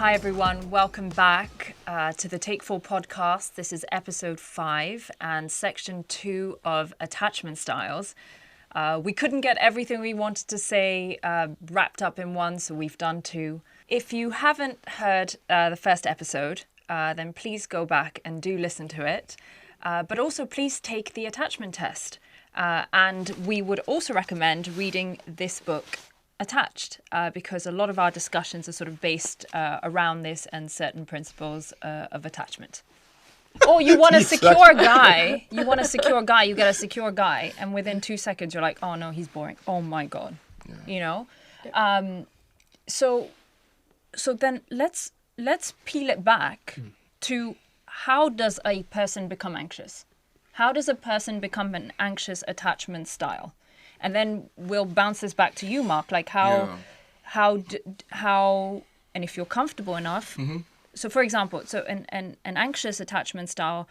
Hi everyone, welcome back to the Take 4 podcast. This is episode 5 and section 2 of attachment styles. We couldn't get everything we wanted to say wrapped up in one, so we've done 2. If you haven't heard the first episode, then please go back and do listen to it. But also please take the attachment test. And we would also recommend reading this book, Attached, because a lot of our discussions are sort of based around this and certain principles of attachment. Or you want a secure guy, you get a secure guy, and within 2 seconds you're like, oh no, he's boring. Oh my God, you know? So then let's peel it back to how does a person become anxious? How does a person become an anxious attachment style? And then we'll bounce this back to you, Mark. Like how, and if you're comfortable enough. Mm-hmm. So, for example, an anxious attachment style,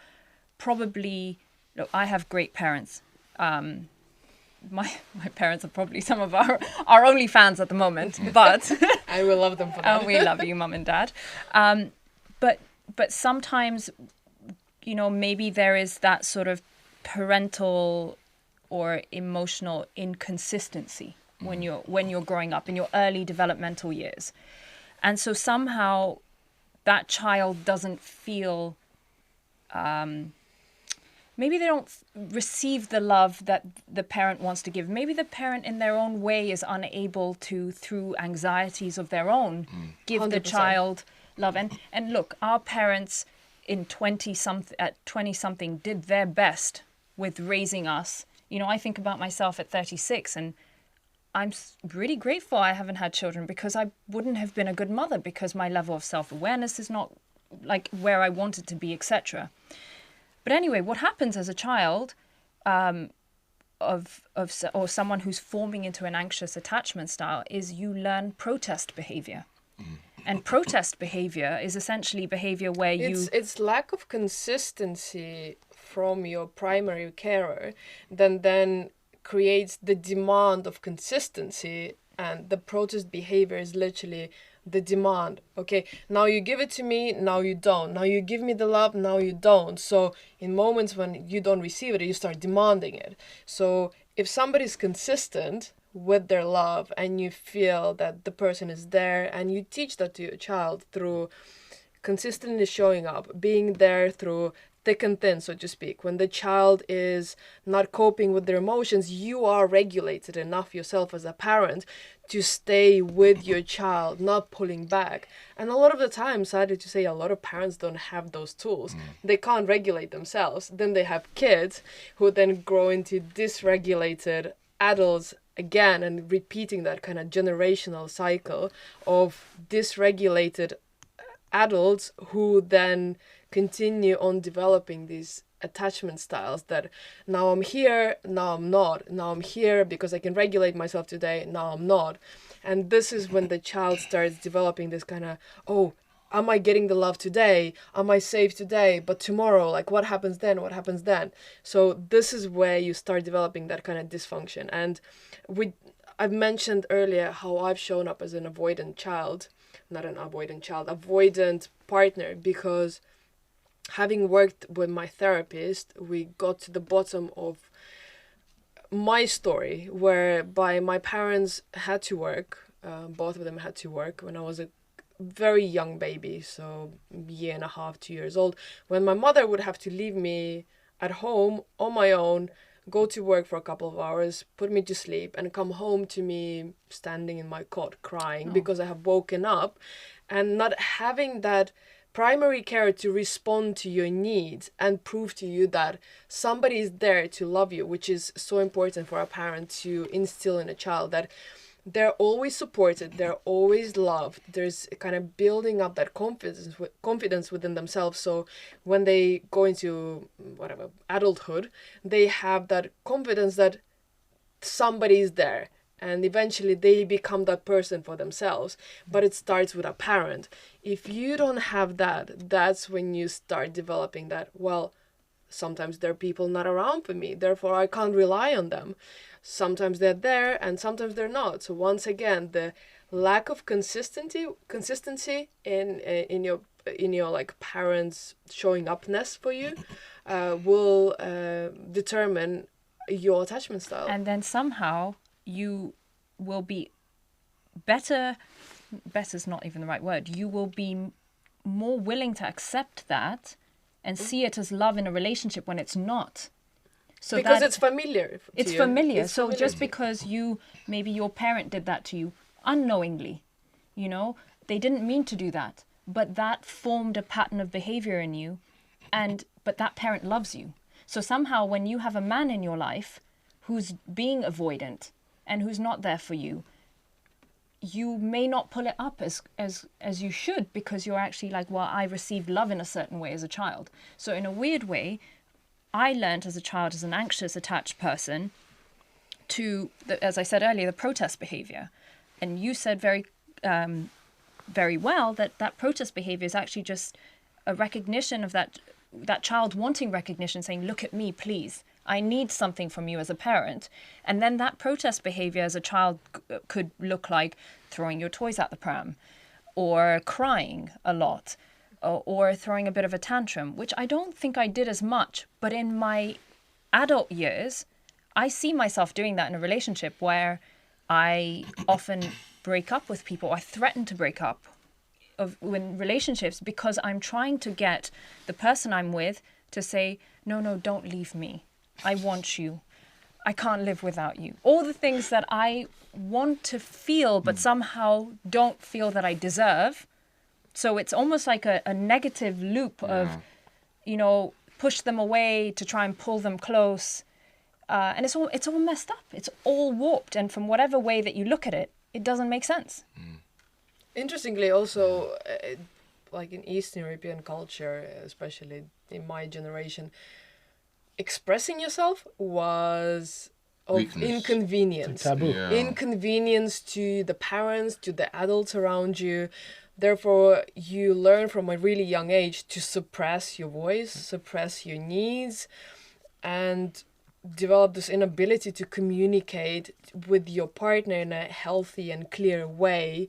probably. Look, I have great parents. My parents are probably some of our only fans at the moment, but I will love them for that. We love you, Mum and Dad. But sometimes, you know, maybe there is that sort of parental or emotional inconsistency when you're growing up in your early developmental years. And so somehow that child doesn't feel, maybe they don't receive the love that the parent wants to give. Maybe the parent in their own way is unable to, through anxieties of their own, give 100%. The child love. And look, our parents at 20-something did their best with raising us. You know, I think about myself at 36 and I'm really grateful I haven't had children because I wouldn't have been a good mother because my level of self-awareness is not like where I want it to be, etc. But anyway, what happens as a child or someone who's forming into an anxious attachment style is you learn protest behavior. And protest behavior is essentially behavior where It's lack of consistency from your primary carer then creates the demand of consistency, and the protest behavior is literally the demand. Okay, now you give it to me, now you don't. Now you give me the love, now you don't. So in moments when you don't receive it, you start demanding it. So if somebody's consistent with their love and you feel that the person is there, and you teach that to your child through consistently showing up, being there through thick and thin, so to speak. When the child is not coping with their emotions, you are regulated enough yourself as a parent to stay with your child, not pulling back. And a lot of the time, sadly to say, a lot of parents don't have those tools. They can't regulate themselves. Then they have kids who then grow into dysregulated adults again, and repeating that kind of generational cycle of dysregulated adults who then continue on developing these attachment styles that now I'm here, now I'm not. Now I'm here because I can regulate myself today, now I'm not. And this is when the child starts developing this kind of, oh, am I getting the love today? Am I safe today? But tomorrow, like what happens then? What happens then? So this is where you start developing that kind of dysfunction. And I've mentioned earlier how I've shown up as an avoidant partner, because having worked with my therapist, we got to the bottom of my story, whereby my parents had to work, both of them had to work when I was a very young baby, so 1.5, 2 years old, when my mother would have to leave me at home on my own, go to work for a couple of hours, put me to sleep, and come home to me standing in my cot crying because I have woken up, and not having that primary care to respond to your needs and prove to you that somebody is there to love you, which is so important for a parent to instill in a child, that they're always supported, they're always loved. There's kind of building up that confidence within themselves. So when they go into adulthood, they have that confidence that somebody is there. And eventually they become that person for themselves. But it starts with a parent. If you don't have that, that's when you start developing that, well, sometimes there are people not around for me, therefore I can't rely on them. Sometimes they're there and sometimes they're not. So once again, the lack of consistency in your like parents showing upness for you will determine your attachment style. And then somehow you will be better's not even the right word. You will be more willing to accept that and see it as love in a relationship when it's not. So because that it's familiar. It's to familiar. You. It's so familiar just to you. because maybe your parent did that to you unknowingly, they didn't mean to do that, but that formed a pattern of behavior in you, but that parent loves you. So somehow when you have a man in your life who's being avoidant and who's not there for you, you may not pull it up as you should, because you're actually like, well, I received love in a certain way as a child. So in a weird way, I learned as a child, as an anxious, attached person, as I said earlier, the protest behavior. And you said very well that protest behavior is actually just a recognition of that child wanting recognition, saying, look at me, please. I need something from you as a parent. And then that protest behavior as a child could look like throwing your toys at the pram, or crying a lot, or throwing a bit of a tantrum, which I don't think I did as much. But in my adult years, I see myself doing that in a relationship where I often break up with people. I threaten to break up in relationships because I'm trying to get the person I'm with to say, no, don't leave me. I want you. I can't live without you. All the things that I want to feel, but somehow don't feel that I deserve. So it's almost like a negative loop of, push them away to try and pull them close. And it's all messed up. It's all warped. And from whatever way that you look at it, it doesn't make sense. Interestingly, also, like in Eastern European culture, especially in my generation, expressing yourself was of Weakness. inconvenience. Taboo. Yeah. Inconvenience to the parents, to the adults around you. Therefore, you learn from a really young age to suppress your voice, suppress your needs, and develop this inability to communicate with your partner in a healthy and clear way.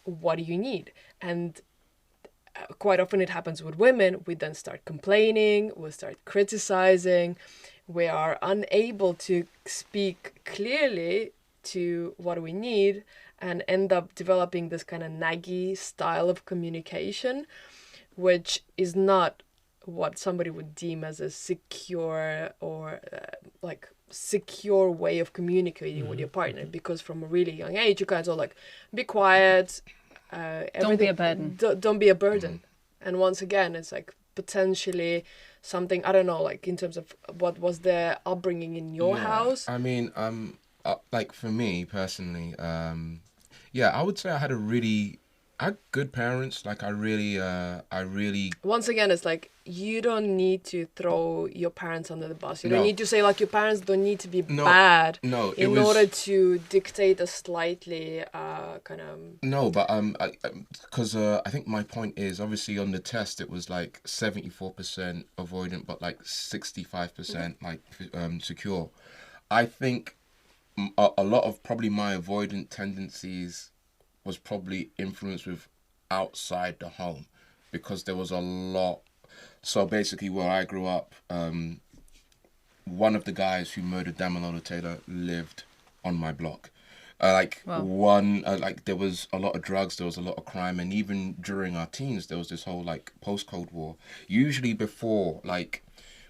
What do you need? And quite often it happens with women. We then start complaining, we start criticizing, we are unable to speak clearly to what we need, and end up developing this kind of naggy style of communication, which is not what somebody would deem as a secure or secure way of communicating with your partner. Because from a really young age, you kind of like, be quiet, Don't be a burden. Don't be a burden. And once again, it's like potentially something, I don't know, like in terms of what was the upbringing in your house. I mean, like for me personally, I would say I had good parents. Like I really. Once again, it's like, you don't need to throw your parents under the bus. You don't No. need to say like your parents don't need to be bad in order to dictate a slightly kind of. No, but because I think my point is, obviously on the test it was like 74% avoidant, but like 65% like secure. I think a lot of probably my avoidant tendencies was probably influenced with outside the home, because there was a lot. So basically, where I grew up, one of the guys who murdered Damilolo Taylor lived on my block. There was a lot of drugs, there was a lot of crime, and even during our teens, there was this whole like post-Cold War. Usually before, like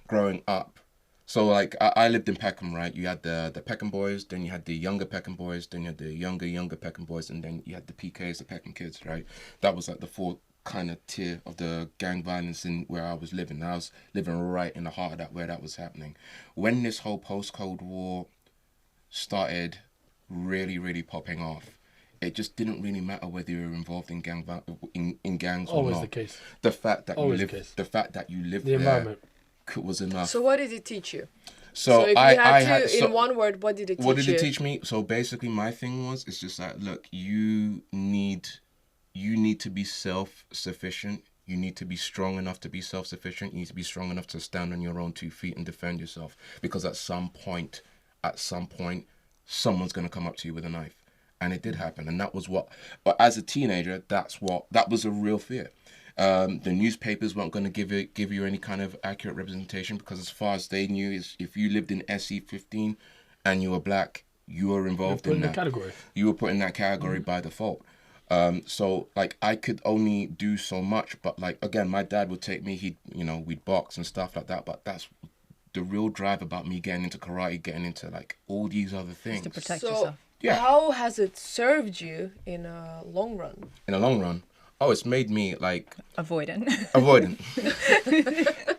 growing up, so like I lived in Peckham, right? You had the Peckham boys, then you had the younger Peckham boys, then you had the younger Peckham boys, and then you had the PKs, the Peckham kids, right? That was like the four kind of tier of the gang violence in where I was living. I was living right in the heart of that, where that was happening. When this whole post-Cold War started really, really popping off, it just didn't really matter whether you were involved in gangs or Always not. the case. The fact that Always you the lived, case. the fact that you lived The there environment. was enough. So what did it teach you? So if you had to, in one word, what did it teach you? What did it teach me? So basically, my thing was, it's just like, look, you need to be self-sufficient. You need to be strong enough to be self-sufficient. You need to be strong enough to stand on your own 2 feet and defend yourself. Because at some point, someone's going to come up to you with a knife. And it did happen. And that was but as a teenager, that was a real fear. The newspapers weren't going to give you any kind of accurate representation, because as far as they knew, is if you lived in SE15 and you were black, you were involved in that category. You were put in that category by default. So like I could only do so much, but like again, my dad would take me. We'd box and stuff like that. But that's the real drive about me getting into karate, getting into like all these other things. Just to protect So yourself. Yeah. how has it served you in a long run? In the long run, it's made me like Avoidant.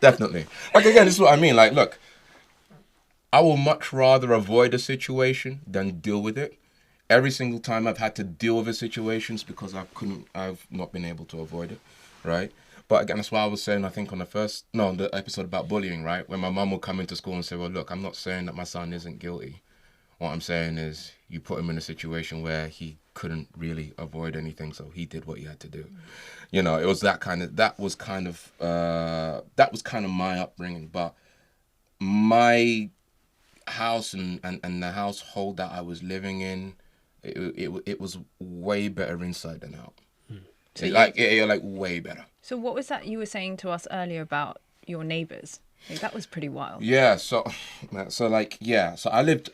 Definitely. Like again, this is what I mean. Like, look, I will much rather avoid a situation than deal with it. Every single time I've had to deal with a situation is because I've not been able to avoid it, right? But again, that's why I was saying, I think on the episode about bullying, right? When my mum would come into school and say, well, look, I'm not saying that my son isn't guilty. What I'm saying is you put him in a situation where he couldn't really avoid anything, so he did what he had to do. It was that was kind of my upbringing. But my house and the household that I was living in, it was way better inside than out. So way better. So what was that you were saying to us earlier about your neighbours? Like, that was pretty wild. Yeah, so I lived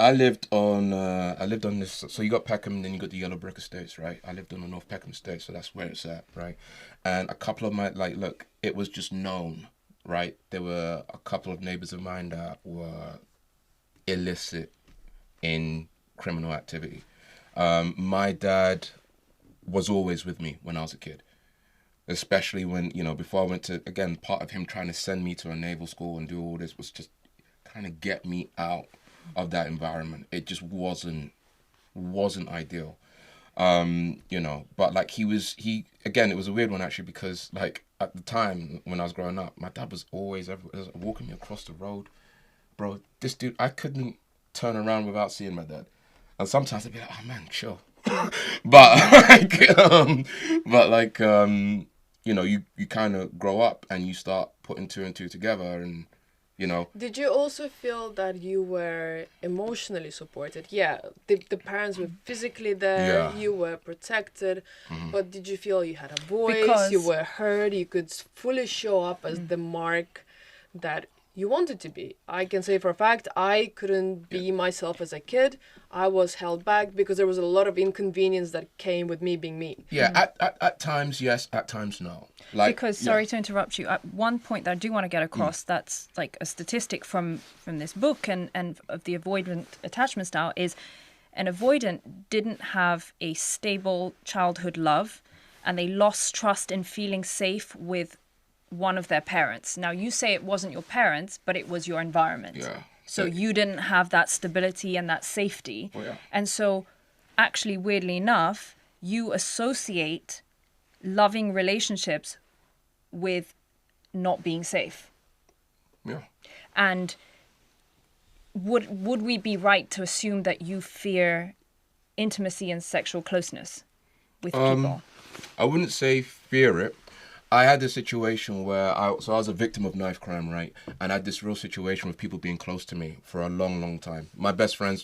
on this. So you got Peckham, then you got the Yellow Brick Estates, right? I lived on the North Peckham Estate, so that's where it's at, right? And a couple of my it was just known, right? There were a couple of neighbours of mine that were illicit in criminal activity. My dad was always with me when I was a kid. Especially when, before I went to, again, part of him trying to send me to a naval school and do all this was just kind of get me out of that environment. It just wasn't ideal. But like it was a weird one actually, because like at the time when I was growing up, my dad was always walking me across the road. Bro, this dude, I couldn't turn around without seeing my dad. And sometimes I'd be like, oh man, chill. You kind of grow up and you start putting two and two together, and Did you also feel that you were emotionally supported? Yeah, the parents were physically there, Yeah. you were protected, but did you feel you had a voice, Because- you were heard, you could fully show up as the mark that you wanted to be? I can say for a fact, I couldn't be myself as a kid. I was held back because there was a lot of inconvenience that came with me being me. Yeah, at times yes, at times no. Like, Because, sorry to interrupt you, at one point that I do want to get across, that's like a statistic from this book and of the avoidant attachment style, is an avoidant didn't have a stable childhood love, and they lost trust in feeling safe with one of their parents. Now, you say it wasn't your parents, but it was your environment. Yeah. So you didn't have that stability and that safety. Oh, yeah. And so, actually, weirdly enough, you associate loving relationships with not being safe. Yeah. And would we be right to assume that you fear intimacy and sexual closeness with people? I wouldn't say fear it. I had this situation where I was a victim of knife crime, right? And I had this real situation with people being close to me for a long, long time. My best friend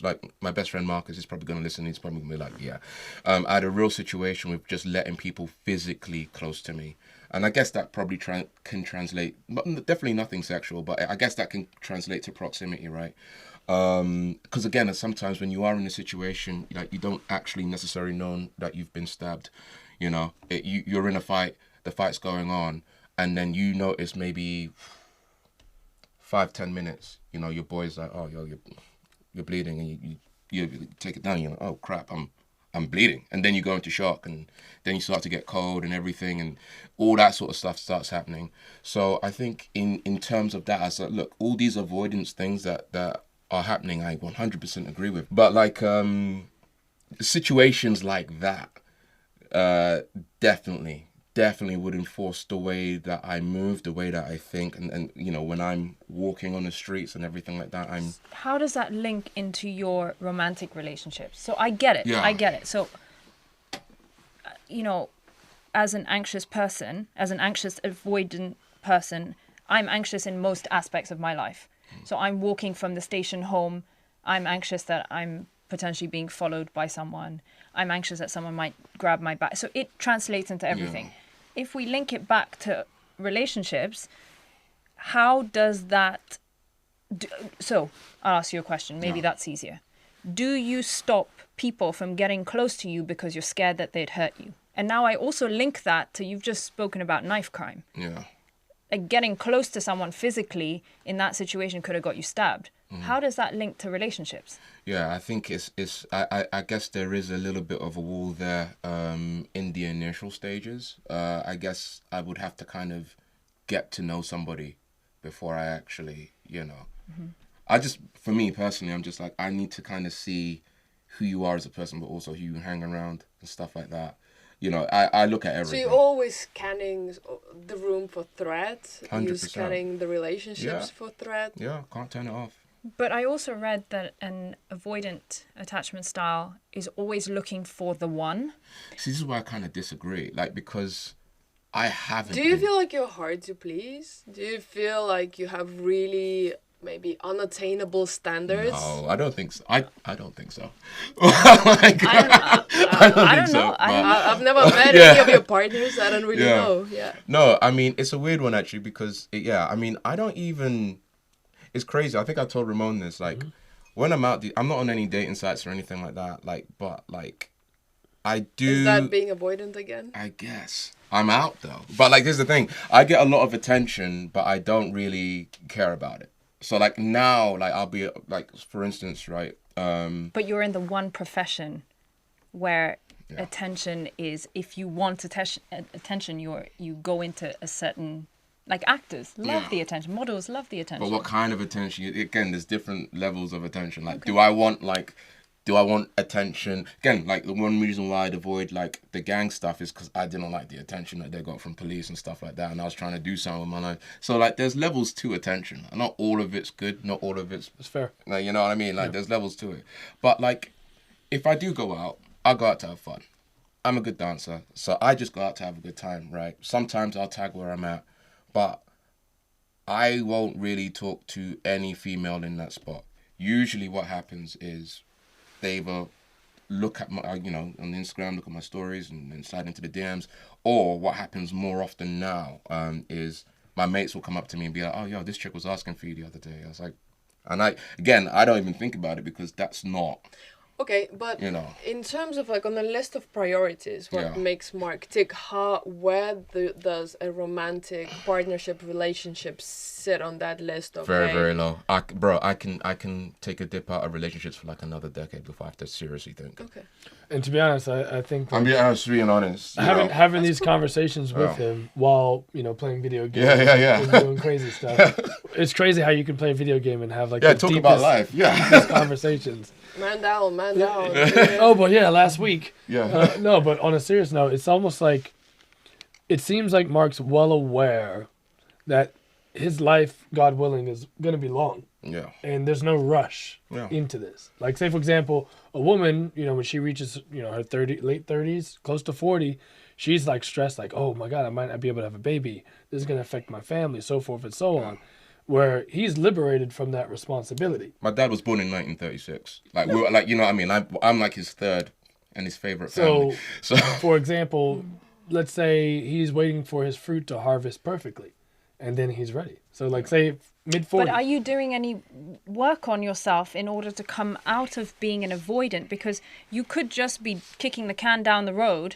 Marcus is probably going to listen. He's probably going to be like, yeah. I had a real situation with just letting people physically close to me. And I guess that probably can translate, definitely nothing sexual, but I guess that can translate to proximity, right? Because again, sometimes when you are in a situation, like you don't actually necessarily know that you've been stabbed. You're in a fight. The fight's going on, and then you notice maybe 5-10 minutes, your boy's like, oh, you're bleeding, and you take it down. You're like, oh crap, I'm bleeding, and then you go into shock, and then you start to get cold and everything, and all that sort of stuff starts happening. So I think in terms of that, I said, look, all these avoidance things that are happening, I 100% agree with. But like situations like that, definitely would enforce the way that I move, the way that I think, and when I'm walking on the streets and everything like that, How does that link into your romantic relationships? So I get it. Yeah. I get it. So, as an anxious person, as an anxious avoidant person, I'm anxious in most aspects of my life. So I'm walking from the station home. I'm anxious that I'm potentially being followed by someone. I'm anxious that someone might grab my back. So it translates into everything. If we link it back to relationships, how does that... So I'll ask you a question. Maybe that's easier. Do you stop people from getting close to you because you're scared that they'd hurt you? And now I also link that to, you've just spoken about knife crime. Yeah. Like getting close to someone physically in that situation could have got you stabbed. How does that link to relationships? Yeah, I think I guess there is a little bit of a wall there in the initial stages. I guess I would have to kind of get to know somebody before I actually, for me personally, I'm just like, I need to kind of see who you are as a person, but also who you hang around and stuff like that. I look at everything. So you're always scanning the room for threats? 100%. You're scanning the relationships for threat? Yeah, can't turn it off. But I also read that an avoidant attachment style is always looking for the one. See, this is where I kind of disagree. Like, because I haven't... Do you feel like you're hard to please? Do you feel like you have really... maybe unattainable standards? No, I don't think so. I don't think so. I don't know. I've never met any of your partners. I don't really know. Yeah. No, I mean, it's a weird one actually because, I don't even... It's crazy. I think I told Ramon this. Like, when I'm out, I'm not on any dating sites or anything like that. Like, but like, I do... Is that being avoidant again? I guess. I'm out though. But like, here's the thing. I get a lot of attention, but I don't really care about it. So like now, like I'll be like, for instance, right? But you're in the one profession where attention is, if you want attention, you go into a certain, like actors love the attention, models love the attention. But what kind of attention? Again, there's different levels of attention. Like, do I want attention? Again, like the one reason why I'd avoid like the gang stuff is because I didn't like the attention that they got from police and stuff like that, and I was trying to do something with my life. So like, there's levels to attention. And not all of it's good. Not all of it's fair. Like, you know what I mean? Like, there's levels to it. But like, if I do go out, I go out to have fun. I'm a good dancer, so I just go out to have a good time, right? Sometimes I'll tag where I'm at, but I won't really talk to any female in that spot. Usually, what happens is they either look at my, on Instagram, look at my stories and then slide into the DMs. Or what happens more often now is my mates will come up to me and be like, oh, yo, this chick was asking for you the other day. I was like, and I don't even think about it because that's not... Okay, but in terms of like on the list of priorities, what makes Mark tick? Where does a romantic partnership relationship sit on that list of? Very, very low. I can take a dip out of relationships for like another decade before I have to seriously think. Okay. And to be honest, I think I'm being honest. Having these conversations with him while playing video games, and doing crazy stuff. It's crazy how you can play a video game and have like talk about life, deepest conversations. Man down. Oh, but last week. No, but on a serious note, it's almost like, it seems like Mark's well aware that his life, God willing, is going to be long. Yeah. And there's no rush into this. Like, say, for example, a woman, when she reaches, her late 30s, close to 40, she's like stressed, like, oh my God, I might not be able to have a baby. This is going to affect my family, so forth and so on. Where he's liberated from that responsibility. My dad was born in 1936. Like, we're like, you know what I mean? I'm like his third and his favorite family. So, for example, let's say he's waiting for his fruit to harvest perfectly, and then he's ready. So, like, say mid-40s. But are you doing any work on yourself in order to come out of being an avoidant? Because you could just be kicking the can down the road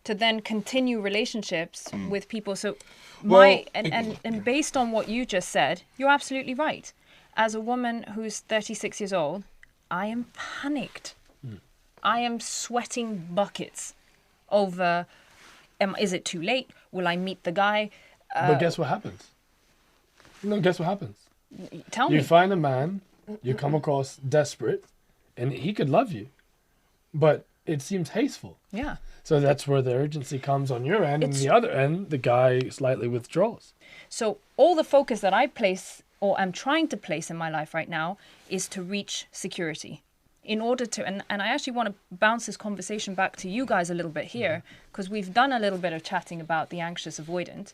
to then continue relationships with people. So, and based on what you just said, you're absolutely right. As a woman who's 36 years old, I am panicked. I am sweating buckets over, is it too late? Will I meet the guy? But guess what happens? Guess what happens? Tell me. You find a man, you come across desperate, and he could love you, but it seems hasteful. Yeah. So that's where the urgency comes on your end, and the other end, the guy slightly withdraws. So all the focus that I place, or I'm trying to place in my life right now, is to reach security. In order to, and I actually want to bounce this conversation back to you guys a little bit here, because we've done a little bit of chatting about the anxious avoidant.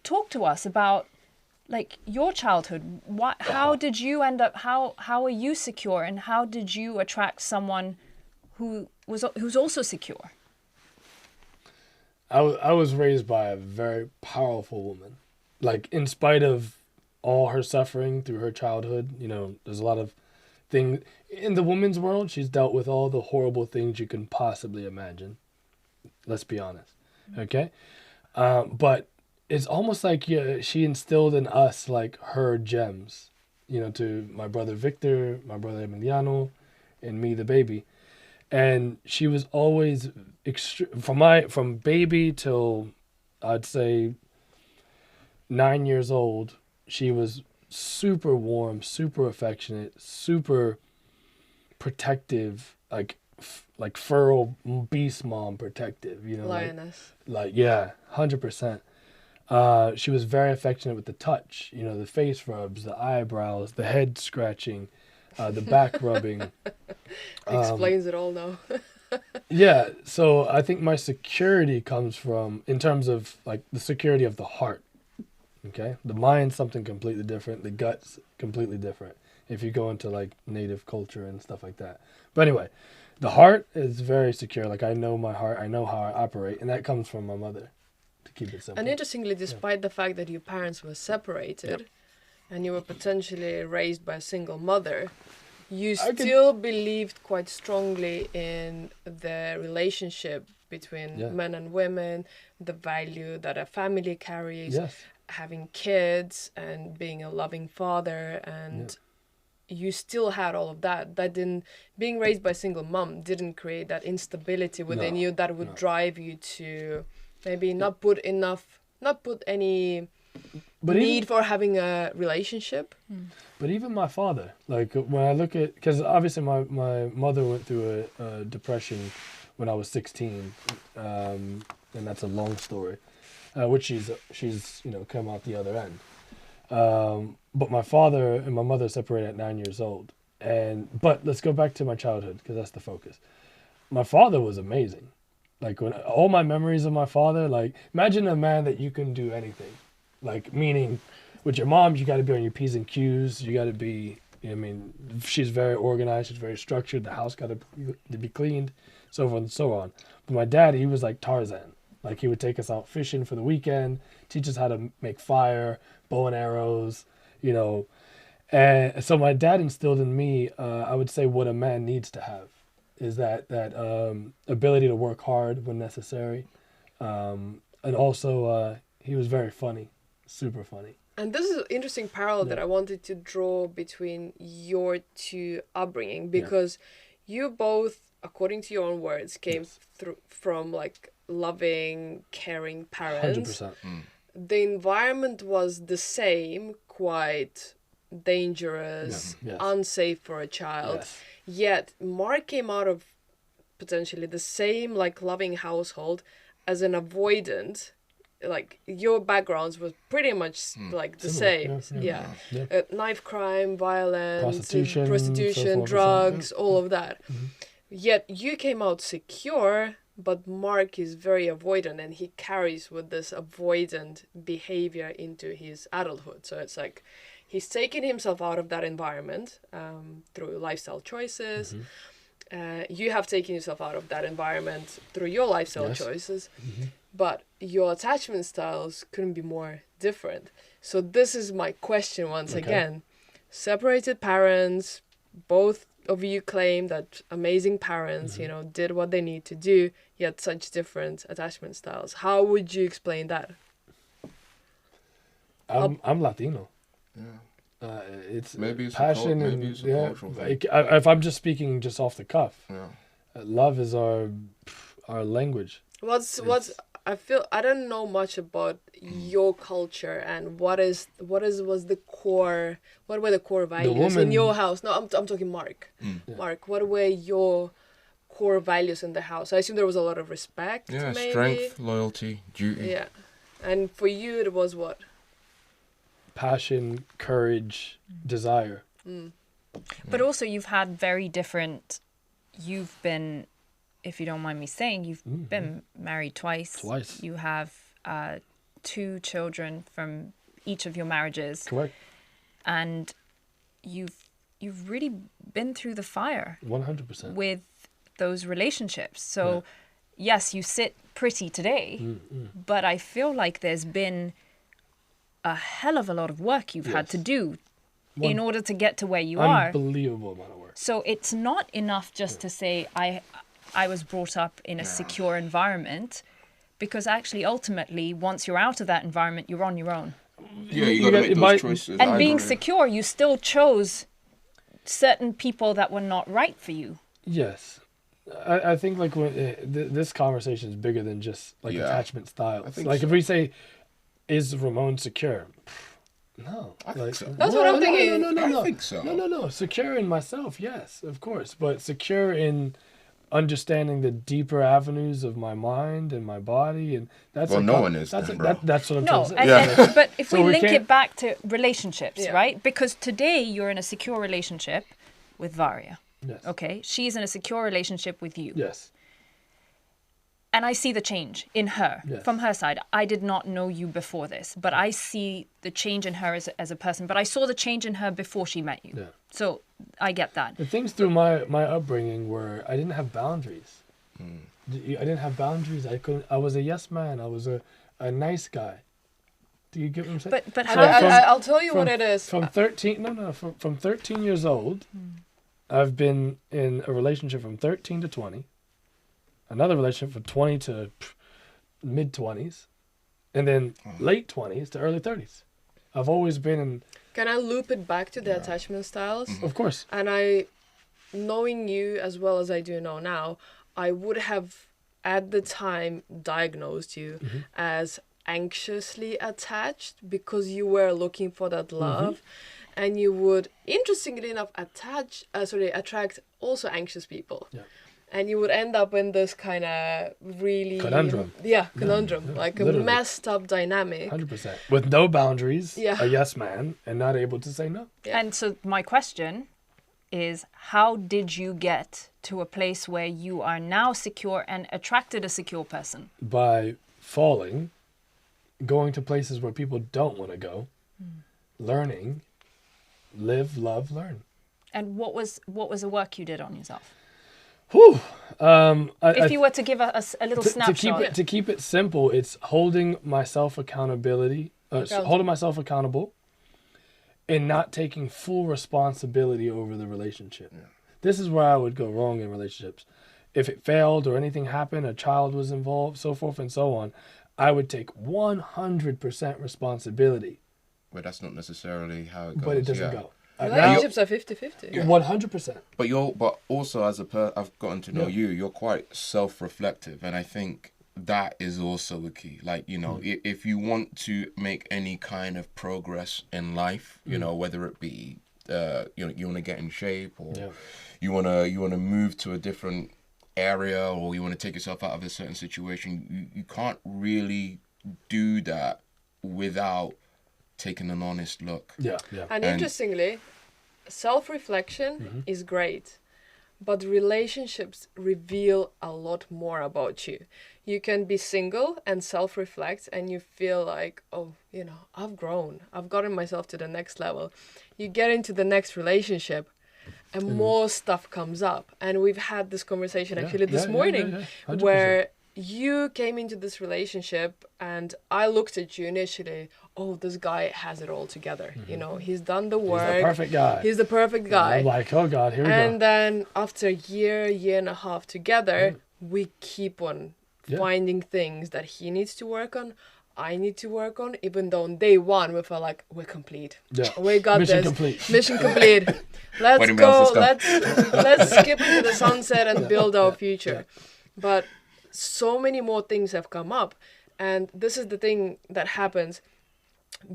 Talk to us about like your childhood. How did you end up? How are you secure, and how did you attract someone who's also secure? I was raised by a very powerful woman. Like, in spite of all her suffering through her childhood, you know, there's a lot of things in the woman's world. She's dealt with all the horrible things you can possibly imagine. Let's be honest. Okay? But it's almost like she instilled in us, like, her gems, you know, to my brother Victor, my brother Emiliano, and me, the baby. And she was always from baby till I'd say 9 years old. She was super warm, super affectionate, super protective, like feral beast mom protective, you know, Lioness. like yeah, 100%. She was very affectionate with the touch, you know, the face rubs, the eyebrows, the head scratching, the back rubbing. Explains it all now. Yeah, so I think my security comes from, in terms of like the security of the heart. Okay, the mind's something completely different. The gut's completely different. If you go into like native culture and stuff like that. But anyway, the heart is very secure. Like, I know my heart. I know how I operate, and that comes from my mother. To keep it simple. And interestingly, despite the fact that your parents were separated, and you were potentially raised by a single mother, you still believed quite strongly in the relationship between men and women, the value that a family carries, having kids and being a loving father, and you still had all of that. Being raised by a single mom didn't create that instability within you that would drive you to maybe not put any need for having a relationship. But even my father, like, when I look at, because obviously my mother went through a depression when I was 16, and that's a long story, which she's you know, come out the other end. But my father and my mother separated at 9 years old, but let's go back to my childhood, because that's the focus. My father was amazing. Like, when all my memories of my father, like, imagine a man that you can do anything, like, meaning with your mom, you got to be on your P's and Q's. You got to be, I mean, she's very organized. She's very structured. The house got to be cleaned, so forth and so on. But my dad, he was like Tarzan. Like, he would take us out fishing for the weekend, teach us how to make fire, bow and arrows, you know. And so my dad instilled in me, I would say, what a man needs to have is that ability to work hard when necessary. And also, he was very funny, super funny. And this is an interesting parallel that I wanted to draw between your two upbringing, because you both, according to your own words, came from like loving, caring parents. 100%. The environment was the same, quite dangerous, unsafe for a child. Yet Mark came out of potentially the same like loving household as an avoidant. Like, your backgrounds was pretty much like the same. Knife crime, violence, prostitution, drugs, all of that. Yet you came out secure, but Mark is very avoidant, and he carries with this avoidant behavior into his adulthood. So it's like he's taken himself out of that environment through lifestyle choices. You have taken yourself out of that environment through your lifestyle choices. But your attachment styles couldn't be more different. So this is my question once again. Separated parents, both of you claim that amazing parents, you know, did what they need to do, yet such different attachment styles. How would you explain that? I'm Latino. It's passion maybe it's a cultural thing. If I'm just speaking just off the cuff, love is our language. I don't know much about your culture and what were the core values in your house? No, I'm talking Mark. Mark, what were your core values in the house? I assume there was a lot of respect. Maybe. Strength, loyalty, duty. Yeah, and for you it was what? Passion, courage, desire. But also you've had very different. You've been, if you don't mind me saying, you've been married twice. You have 2 children from each of your marriages. Correct. And you've really been through the fire 100%. with those relationships. So yes, you sit pretty today, but I feel like there's been a hell of a lot of work you've had to do in order to get to where you are. Unbelievable amount of work. So it's not enough just to say I was brought up in a secure environment, because actually ultimately once you're out of that environment, you're on your own. Yeah, you got to make those choices. And being secure, you still chose certain people that were not right for you. Yes. I think like when, this conversation is bigger than just like attachment styles. Like if we say, is Ramon secure? No. I think so. That's what I'm thinking. No. I think so. No. Secure in myself, yes, of course. But secure in understanding the deeper avenues of my mind and my body, and that's no one is. That's then, bro. that's what I'm No, trying to say. but if So we we link can't- it back to relationships, right? Because today you're in a secure relationship with Varia. Yes. Okay, she's in a secure relationship with you. Yes. And I see the change in her Yes. from her side. I did not know you before this, but I see the change in her as a person. But I saw the change in her before she met you. Yeah. So I get that. The things through my upbringing were I didn't have boundaries. I didn't have boundaries. I was a yes man. I was a nice guy. Do you get what I'm saying? But So how? I'll tell you what it is. From 13, from 13 years old, I've been in a relationship from 13 to 20, another relationship from 20 to mid 20s, and then late 20s to early 30s. I've always been in. Can I loop it back to the attachment styles? Of course. And knowing you as well as I do know now, I would have at the time diagnosed you as anxiously attached because you were looking for that love, and you would, interestingly enough, attract also anxious people. Yeah. And you would end up in this kind of really Conundrum. Conundrum, like Literally. a messed up dynamic. 100%. With no boundaries, Yeah. a yes man, and not able to say no. Yeah. And so my question is, how did you get to a place where you are now secure and attracted a secure person? By falling, going to places where people don't want to go, learning, live, love, learn. And what was the work you did on yourself? Whew. If you were to give us a little snapshot. To keep it simple, it's holding myself holding myself accountable, and not taking full responsibility over the relationship. Yeah. This is where I would go wrong in relationships. If it failed or anything happened, a child was involved, so forth and so on, I would take 100% resposibility. But that's not necessarily how it goes. But it doesn't go. Relationships are 50-50. 100%. But also as I've gotten to know you, you're quite self-reflective, and I think that is also a key. Like, you know, if you want to make any kind of progress in life, you know, whether it be you want to get in shape, or you want to move to a different area, or you want to take yourself out of a certain situation, you can't really do that without taking an honest look. And interestingly, self-reflection is great, but relationships reveal a lot more about you. You can be single and self-reflect, and you feel like, oh, you know, I've grown, I've gotten myself to the next level. You get into the next relationship and more stuff comes up, and we've had this conversation actually this morning, where you came into this relationship and I looked at you initially, oh, this guy has it all together. You know, he's done the work. He's the perfect guy. He's the perfect guy. I'm like, oh God, here we go. And then after a year and a half together, we keep on finding things that he needs to work on, I need to work on, even though on day one we felt like we're complete. Yeah. We got Mission this. complete. Mission complete. Let's go. Let's skip into the sunset and build our future. But so many more things have come up, and this is the thing that happens.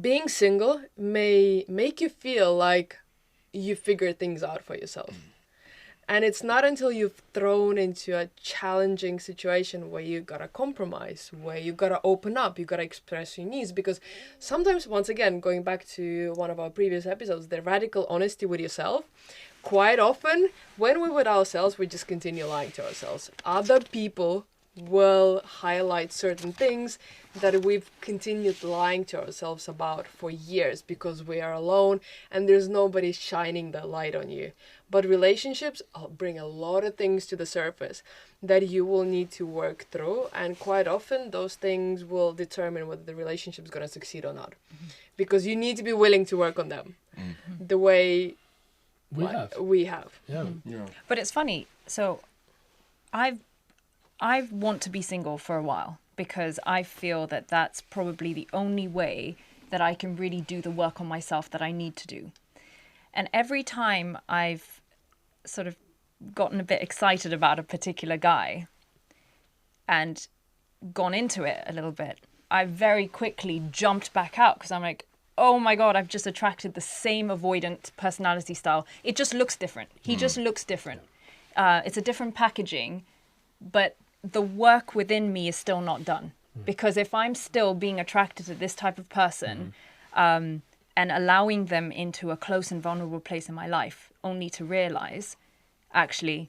Being single may make you feel like you figure things out for yourself. And it's not until you've thrown into a challenging situation where you gotta compromise, where you gotta open up, you gotta express your needs. Because sometimes, once again, going back to one of our previous episodes, the radical honesty with yourself, quite often, when we're with ourselves, we just continue lying to ourselves. Other people will highlight certain things that we've continued lying to ourselves about for years because we are alone and there's nobody shining the light on you. But relationships bring a lot of things to the surface that you will need to work through, and quite often those things will determine whether the relationship is going to succeed or not. Because you need to be willing to work on them the way we have. Yeah. But it's funny. So I want to be single for a while because I feel that that's probably the only way that I can really do the work on myself that I need to do. And every time I've sort of gotten a bit excited about a particular guy and gone into it a little bit, I very quickly jumped back out because I'm like, oh my God, I've just attracted the same avoidant personality style. It just looks different. He just looks different. It's a different packaging, but the work within me is still not done. Because if I'm still being attracted to this type of person and allowing them into a close and vulnerable place in my life, only to realize, actually,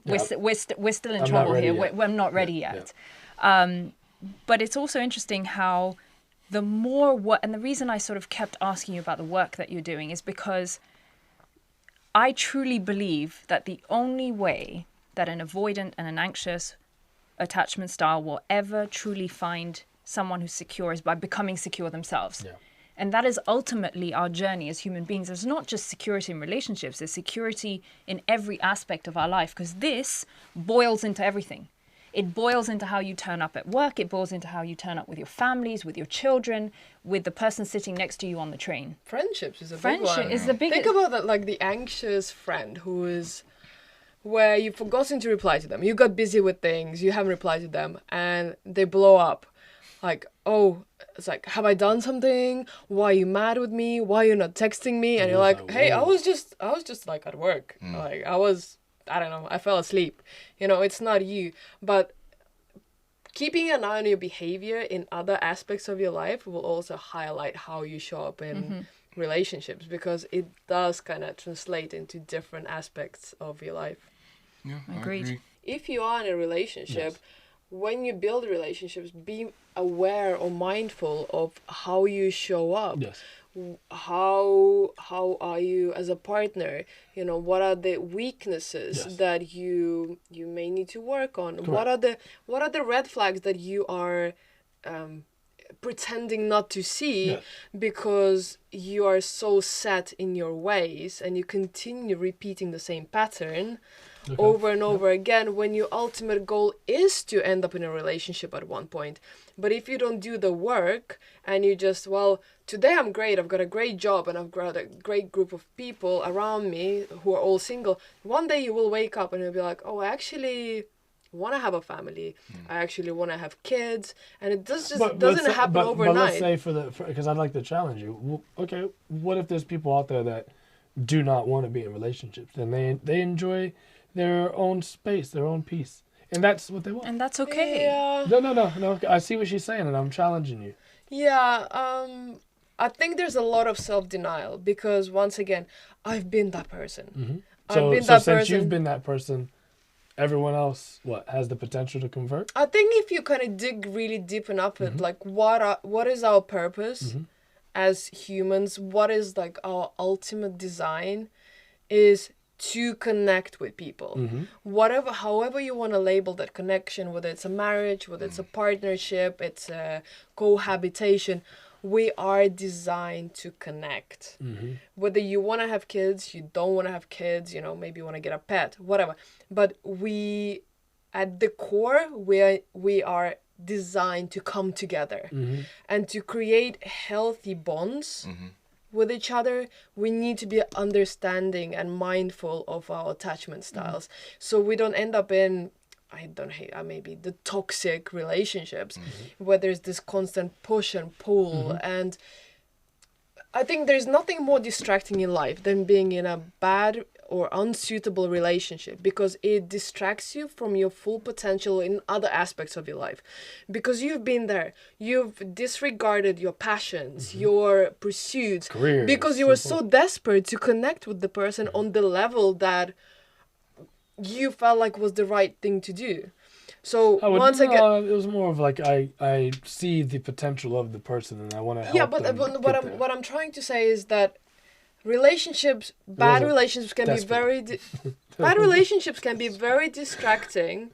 we're still in trouble here. We're not ready yet. But it's also interesting how the more work, and the reason I sort of kept asking you about the work that you're doing is because I truly believe that the only way that an avoidant and an anxious attachment style will ever truly find someone who's secure is by becoming secure themselves. Yeah. And that is ultimately our journey as human beings. There's not just security in relationships, there's security in every aspect of our life, because this boils into everything. It boils into how you turn up at work. It boils into how you turn up with your families, with your children, with the person sitting next to you on the train. Friendships is a big Friendship one. is the biggest. Think about that, like the anxious friend who is where you've forgotten to reply to them. You got busy with things, you haven't replied to them, and they blow up. Like, oh, it's like, have I done something? Why are you mad with me? Why are you not texting me? And you're like, hey, I was just like at work. Like I don't know, I fell asleep. You know, it's not you. But keeping an eye on your behavior in other aspects of your life will also highlight how you show up in relationships, because it does kind of translate into different aspects of your life. Yeah, Agreed. I agree. If you are in a relationship, when you build relationships, be aware or mindful of how you show up. Yes. How are you as a partner? You know, what are the weaknesses that you may need to work on? Correct. What are the red flags that you are pretending not to see because you are so set in your ways and you continue repeating the same pattern over and over again, when your ultimate goal is to end up in a relationship at one point. But if you don't do the work and you just, well, today I'm great, I've got a great job and I've got a great group of people around me who are all single, one day you will wake up and you'll be like, oh, I actually want to have a family. I actually want to have kids. And it doesn't happen overnight. But let's say because I'd like to challenge you. Okay, what if there's people out there that do not want to be in relationships and they enjoy their own space, their own peace, and that's what they want, And that's okay. Yeah. No. I see what she's saying, and I'm challenging you. Yeah. I think there's a lot of self-denial because, once again, I've been that person. So since you've been that person, everyone else has the potential to convert. I think if you kind of dig really deep enough at like what is our purpose as humans, what is like our ultimate design is to connect with people. However you want to label that connection, whether it's a marriage, whether it's a partnership, it's a cohabitation, we are designed to connect. Whether you want to have kids, you don't want to have kids, you know, maybe you want to get a pet, whatever. But we, at the core, we are designed to come together and to create healthy bonds with each other. We need to be understanding and mindful of our attachment styles, so we don't end up in, maybe the toxic relationships where there's this constant push and pull. And I think there's nothing more distracting in life than being in a bad or unsuitable relationship, because it distracts you from your full potential in other aspects of your life, because you've been there, you've disregarded your passions, your pursuits, career, because you were so desperate to connect with the person on the level that you felt like was the right thing to do. So once again, it was more of like I see the potential of the person and I want to help. yeah, but them what I'm trying to say is that relationships, bad relationships can be very bad relationships can be very distracting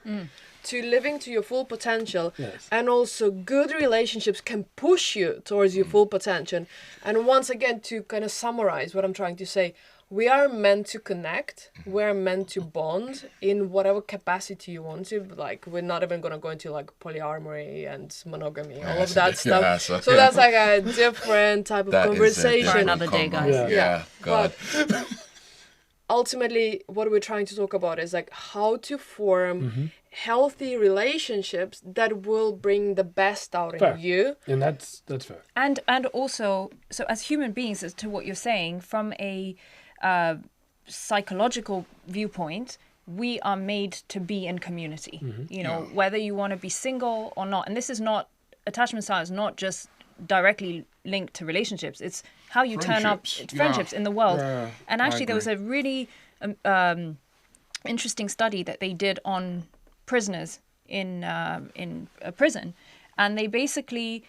to living to your full potential. Yes. And also good relationships can push you towards your full potential. And once again, to kind of summarize what I'm trying to say, we are meant to connect, we're meant to bond in whatever capacity you want to. Like, we're not even going to go into like polyamory and monogamy, all of that stuff. Yeah, so that's like a different type of That is a conversation. For another day, guys. Yeah, God. But ultimately, what we're trying to talk about is like how to form healthy relationships that will bring the best out Fair. in you. And that's fair. And also, so as human beings, as to what you're saying, from a psychological viewpoint, we are made to be in community. You know, whether you want to be single or not. And this is not, attachment style is not just directly linked to relationships. It's how you turn up friendships in the world. Yeah, and actually, there was a really interesting study that they did on prisoners in a prison, and they basically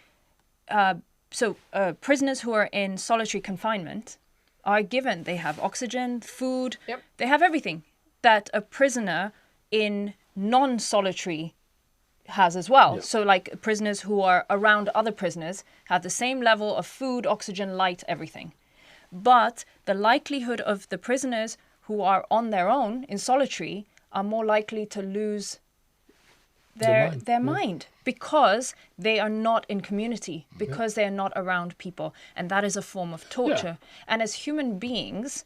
prisoners who are in solitary confinement are given, they have oxygen, food, they have everything that a prisoner in non-solitary has as well. So like prisoners who are around other prisoners have the same level of food, oxygen, light, everything. But the likelihood of the prisoners who are on their own in solitary are more likely to lose their mind because they are not in community, because they are not around people. And that is a form of torture. And as human beings,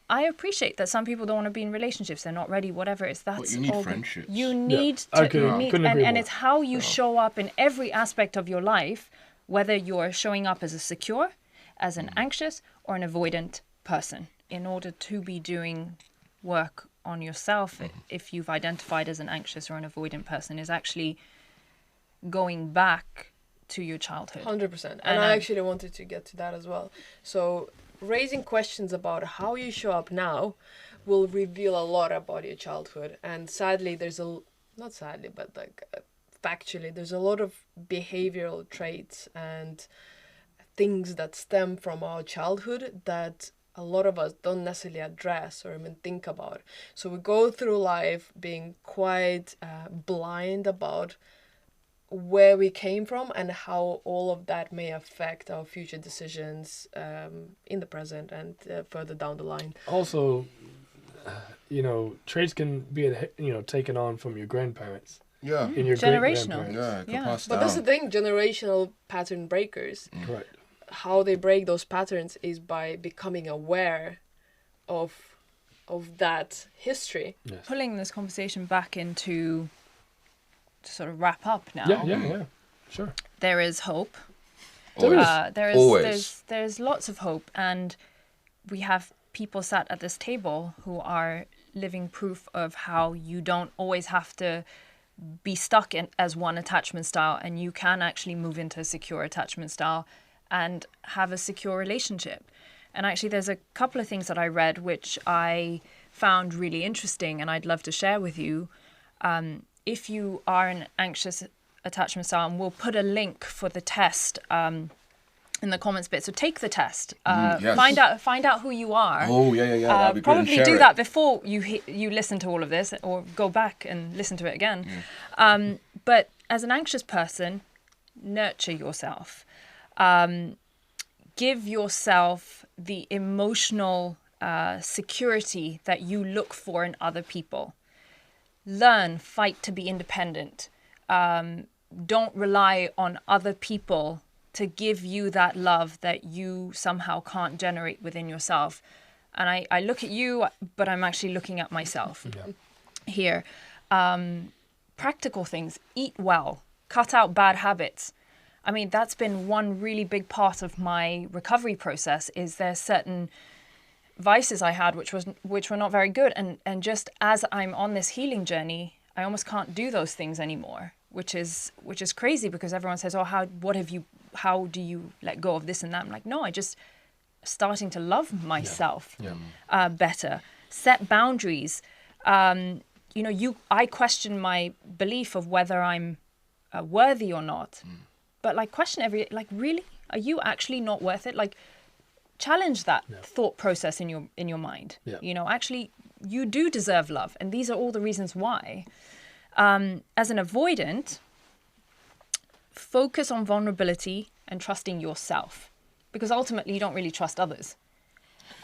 I appreciate that some people don't want to be in relationships. They're not ready, whatever it is. That's you need all friendships. You need I to, couldn't agree and more. it's how you show up in every aspect of your life, whether you're showing up as a secure, as an anxious, or an avoidant person, in order to be doing work on yourself. If you've identified as an anxious or an avoidant person, is actually going back to your childhood. 100%. And I actually wanted to get to that as well. So raising questions about how you show up now will reveal a lot about your childhood. And sadly, not sadly, but like factually, there's a lot of behavioral traits and things that stem from our childhood that a lot of us don't necessarily address or even think about. So we go through life being quite blind about where we came from and how all of that may affect our future decisions in the present and further down the line. Also, traits can be taken on from your grandparents. Yeah. In your Generational. great-grandparents. Yeah, it can pass But down. that's the thing, generational pattern breakers. Correct. How they break those patterns is by becoming aware of that history. Yes. Pulling this conversation back into, to sort of wrap up now. Yeah. Sure. There is hope. Always. There's lots of hope, and we have people sat at this table who are living proof of how you don't always have to be stuck in as one attachment style, and you can actually move into a secure attachment style and have a secure relationship. And actually, there's a couple of things that I read which I found really interesting, and I'd love to share with you. If you are an anxious attachment style, and we'll put a link for the test in the comments bit. So take the test. Yes. Find out who you are. Oh, yeah. That'd be good. Probably And do share that it. before you listen to all of this, or go back and listen to it again. But as an anxious person, nurture yourself. Give yourself the emotional security that you look for in other people. Learn, fight to be independent. Don't rely on other people to give you that love that you somehow can't generate within yourself. And I look at you, but I'm actually looking at myself here. Practical things, eat well, cut out bad habits. I mean, that's been one really big part of my recovery process. Is there certain vices I had which were not very good, and just as I'm on this healing journey, I almost can't do those things anymore, which is crazy, because everyone says, oh, how do you let go of this and that? I'm like, no, I just starting to love myself better, set boundaries, I question my belief of whether I'm worthy or not. But like question really, are you actually not worth it? Like challenge that thought process in your mind. Yeah. Actually you do deserve love, and these are all the reasons why. As an avoidant, focus on vulnerability and trusting yourself, because ultimately you don't really trust others.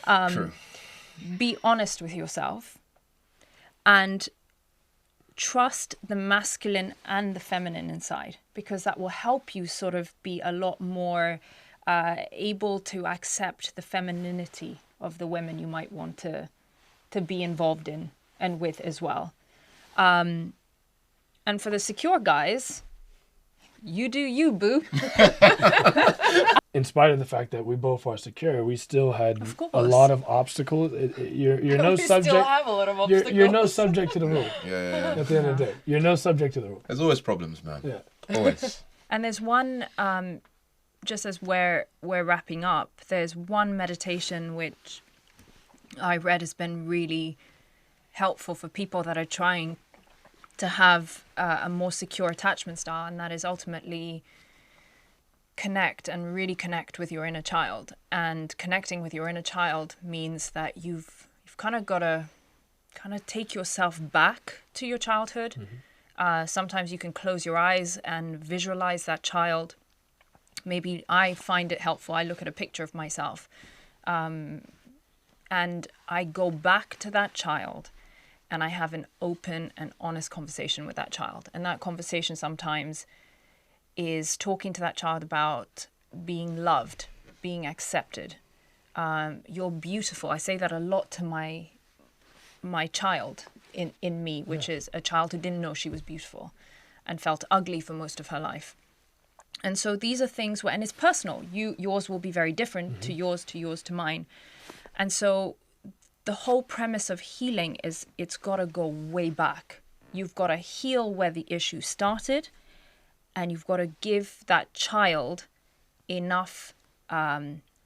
True. Be honest with yourself and trust the masculine and the feminine inside, because that will help you sort of be a lot more able to accept the femininity of the women you might want to be involved in and with as well. And for the secure guys, you do you, boo. In spite of the fact that we both are secure, we still had Of course. a lot of obstacles. You're no We subject. still have a lot of obstacles. You're no subject to the rule. Yeah. At the end of the day, you're no subject to the rule. There's always problems, man. Yeah. Always. And there's one, just as we're wrapping up, there's one meditation which I read has been really helpful for people that are trying to have a more secure attachment style, and that is ultimately really connect with your inner child. And connecting with your inner child means that you've kind of got to kind of take yourself back to your childhood. Sometimes you can close your eyes and visualize that child. Maybe I find it helpful. I look at a picture of myself and I go back to that child and I have an open and honest conversation with that child. And that conversation sometimes is talking to that child about being loved, being accepted. You're beautiful. I say that a lot to my child in me, which is a child who didn't know she was beautiful and felt ugly for most of her life. And so these are things where, and it's personal. Yours will be very different to yours, to mine. And so the whole premise of healing is it's got to go way back. You've got to heal where the issue started, and you've got to give that child enough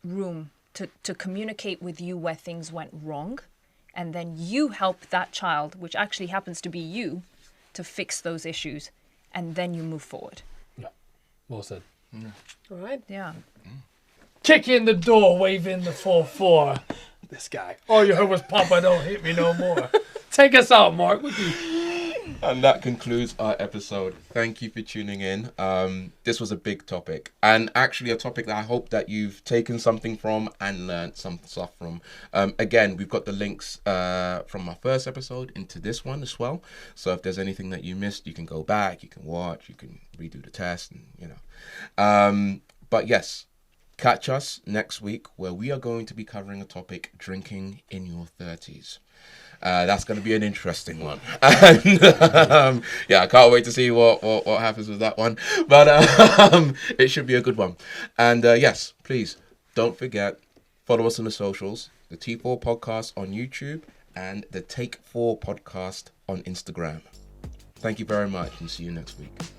room to communicate with you where things went wrong. And then you help that child, which actually happens to be you, to fix those issues. And then you move forward. Yeah. Well said. All right. Yeah. Kick in the door, wave in the 4-4. This guy. All you heard was Papa, don't hit me no more. Take us out, Mark. And that concludes our episode. Thank you for tuning in. This was a big topic, and actually a topic that I hope that you've taken something from and learned some stuff from. Again, we've got the links from our first episode into this one as well. So if there's anything that you missed, you can go back, you can watch, you can redo the test, and But yes, catch us next week where we are going to be covering a topic: drinking in your 30s. That's going to be an interesting one. And, I can't wait to see what happens with that one. But it should be a good one. And yes, please don't forget, follow us on the socials, the T4 Podcast on YouTube and the Take 4 Podcast on Instagram. Thank you very much and see you next week.